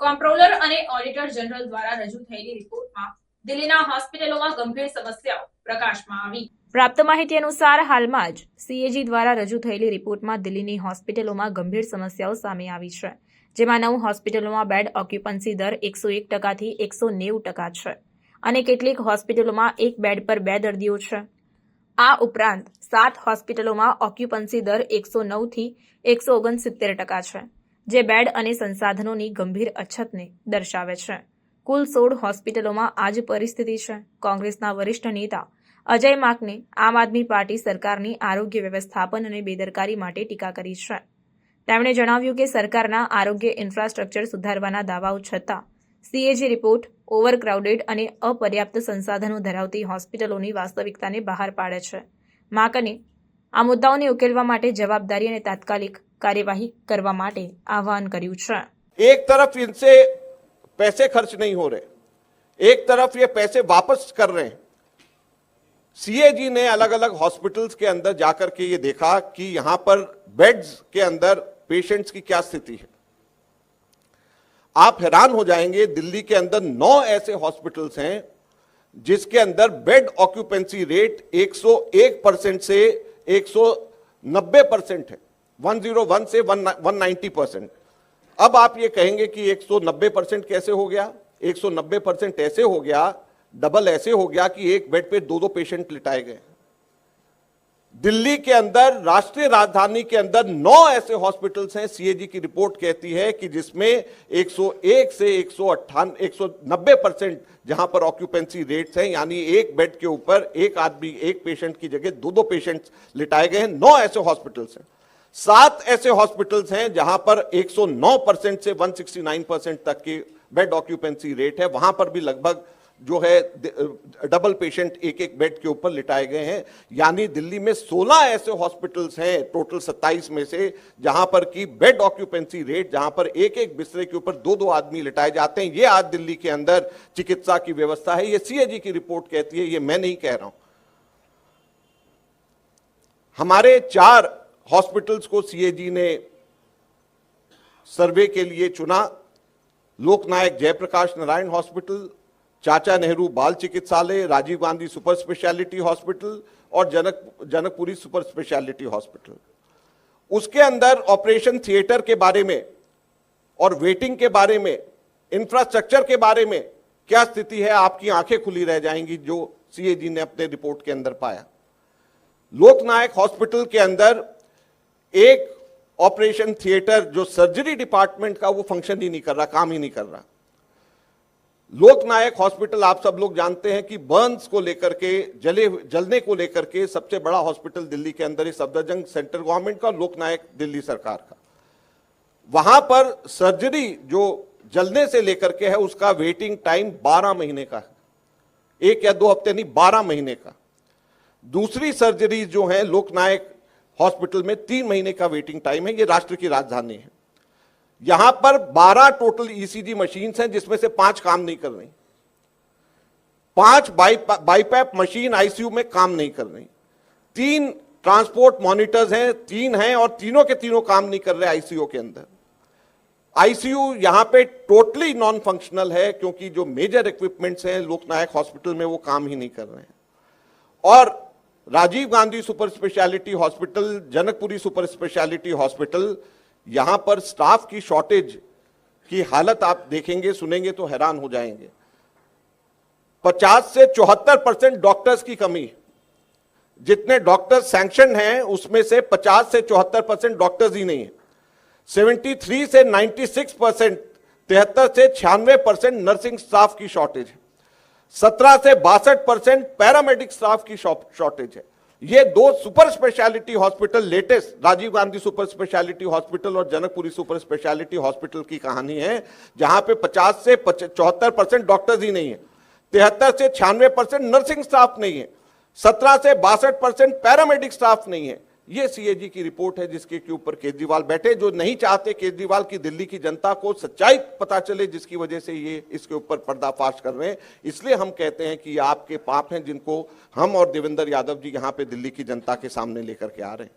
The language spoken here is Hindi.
કોમ્પ્ટ્રોલર અને ઓડિટર જનરલ દ્વારા રજૂ થયેલી રિપોર્ટમાં દિલ્હીના હોસ્પિટલોમાં ગંભીર સમસ્યાઓ પ્રકાશમાં આવી। પ્રાપ્ત માહિતી અનુસાર હાલમાં જ સીએજી દ્વારા રજૂ થયેલી રિપોર્ટમાં દિલ્હીની હોસ્પિટલોમાં ગંભીર સમસ્યાઓ સામે આવી છે, જેમાં 9 હોસ્પિટલોમાં બેડ ઓક્યુપન્સી દર 101% થી 190% છે અને કેટલીક હોસ્પિટલોમાં એક બેડ પર 2 દર્દીઓ છે। આ ઉપરાંત 7 હોસ્પિટલોમાં ઓક્યુપન્સી દર 109 થી 169% છે, જે બેડ અને સંસાધનોની ગંભીર અછતને દર્શાવે છે। કુલ 16 હોસ્પિટલોમાં આ જ પરિસ્થિતિ છે। કોંગ્રેસના વરિષ્ઠ નેતા અજય માકને આમ આદમી પાર્ટી સરકારની આરોગ્ય વ્યવસ્થાપન અને બેદરકારી માટે ટીકા કરી છે। તેમણે જણાવ્યું કે સરકારના આરોગ્ય ઇન્ફ્રાસ્ટ્રક્ચર સુધારવાના દાવાઓ છતાં સીએજી રિપોર્ટ ઓવરક્રાઉડેડ અને અપર્યાપ્ત સંસાધનો ધરાવતી હોસ્પિટલોની વાસ્તવિકતાને બહાર પાડે છે। માકને આ મુદ્દાઓને ઉકેલવા માટે જવાબદારી અને તાત્કાલિક कार्यवाही करवा माटे आह्वान कर्યું છે। एक तरफ इनसे पैसे खर्च नहीं हो रहे, एक तरफ ये पैसे वापस कर रहे हैं। सीएजी ने अलग अलग हॉस्पिटल्स के अंदर जाकर के ये देखा कि यहां पर बेड्स के अंदर पेशेंट्स की क्या स्थिति है। आप हैरान हो जाएंगे, दिल्ली के अंदर 9 ऐसे हॉस्पिटल्स हैं जिसके अंदर बेड ऑक्यूपेंसी रेट 101% से 190% है, 101 से 190%। अब आप ये कहेंगे कि 190% कैसे हो गया? 190% ऐसे हो गया, डबल ऐसे हो गया कि एक बेड पे 2-2 पेशेंट लिटाए गए। दिल्ली के अंदर, राष्ट्रीय राजधानी के अंदर 9 ऐसे हॉस्पिटल्स हैं, सीएजी की रिपोर्ट कहती है कि जिसमें 101 से 190% जहां पर ऑक्यूपेंसी रेट्स हैं, यानी एक बेड के ऊपर एक आदमी, एक पेशेंट की जगह 2-2 पेशेंट लिटाए गए हैं। 9 ऐसे हॉस्पिटल्स हैं। 7 ऐसे हॉस्पिटल्स हैं जहां पर 109% से 169% तक की बेड ऑक्यूपेंसी रेट है, वहां पर भी लगभग जो है डबल पेशेंट एक बेड के ऊपर लिटाए गए हैं। यानी दिल्ली में 16 ऐसे हॉस्पिटल्स हैं टोटल 27 में से जहां पर की बेड ऑक्यूपेंसी रेट, जहां पर एक बिस्तरे के ऊपर 2-2 आदमी लिटाए जाते हैं। ये आज दिल्ली के अंदर चिकित्सा की व्यवस्था है। ये सीएजी की रिपोर्ट कहती है, ये मैं नहीं कह रहा हूं। हमारे 4 हॉस्पिटल्स को सीएजी ने सर्वे के लिए चुना। लोकनायक जयप्रकाश नारायण हॉस्पिटल, चाचा नेहरू बाल चिकित्सालय, Rajiv Gandhi super speciality hospital और जनकपुरी सुपर स्पेशलिटी हॉस्पिटल। उसके अंदर ऑपरेशन थिएटर के बारे में और वेटिंग के बारे में, इंफ्रास्ट्रक्चर के बारे में क्या स्थिति है, आपकी आंखें खुली रह जाएंगी जो सीएजी ने अपने रिपोर्ट के अंदर पाया। लोकनायक हॉस्पिटल के अंदर एक ऑपरेशन थिएटर जो सर्जरी डिपार्टमेंट का, वो फंक्शन ही नहीं कर रहा, काम ही नहीं कर रहा। लोकनायक हॉस्पिटल आप सब लोग जानते हैं कि बर्न्स को लेकर के, जलने को लेकर के सबसे बड़ा हॉस्पिटल दिल्ली के अंदर है, सफदरजंग सेंट्रल गवर्नमेंट का, लोकनायक दिल्ली सरकार का। वहां पर सर्जरी जो जलने से लेकर के है, उसका वेटिंग टाइम 12 महीने का है, 1 या 2 हफ्ते नहीं, 12 महीने का। दूसरी सर्जरी जो है लोकनायक हॉस्पिटल में 3 महीने का वेटिंग टाइम है। ये राष्ट्र की राजधानी है। यहां पर 12 टोटल ईसीजी मशीन्स हैं जिसमें से 5 काम नहीं कर रही। 5 बाईपैप मशीन आईसीयू में काम नहीं कर रही। 3 ट्रांसपोर्ट मॉनिटर्स हैं, 3 हैं और तीनों के तीनों काम नहीं कर रहे आईसीयू के अंदर। आईसीयू यहां पे टोटली नॉन फंक्शनल है क्योंकि जो मेजर इक्विपमेंट्स हैं लोकनायक हॉस्पिटल में वो काम ही नहीं कर रहे हैं। और Rajiv Gandhi super speciality hospital, Janakpuri super speciality hospital, यहां पर स्टाफ की शॉर्टेज की हालत आप देखेंगे, सुनेंगे तो हैरान हो जाएंगे। 50 से 74% डॉक्टर्स की कमी है। जितने डॉक्टर सैंक्शन हैं उसमें से 50 से 74% डॉक्टर्स ही नहीं है। 73 से 96%, 73 से 96% नर्सिंग स्टाफ की शॉर्टेज है। 17 से 62% पैरामेडिक स्टाफ की शॉर्टेज है। ये 2 super speciality hospital latest, Rajiv Gandhi super speciality hospital और जनकपुरी सुपर स्पेशलिटी हॉस्पिटल की कहानी है, जहां पे 50 से 74% डॉक्टर्स ही नहीं है, 73 से 96% नर्सिंग स्टाफ नहीं है, 17 से 62% पैरामेडिक स्टाफ नहीं है। ये सीएजी की रिपोर्ट है जिसके के ऊपर केजरीवाल बैठे, जो नहीं चाहते केजरीवाल की दिल्ली की जनता को सच्चाई पता चले, जिसकी वजह से ये इसके ऊपर पर्दाफाश कर रहे हैं। इसलिए हम कहते हैं कि ये आपके पाप हैं जिनको हम और देवेंद्र यादव जी यहाँ पे दिल्ली की जनता के सामने लेकर के आ रहे हैं।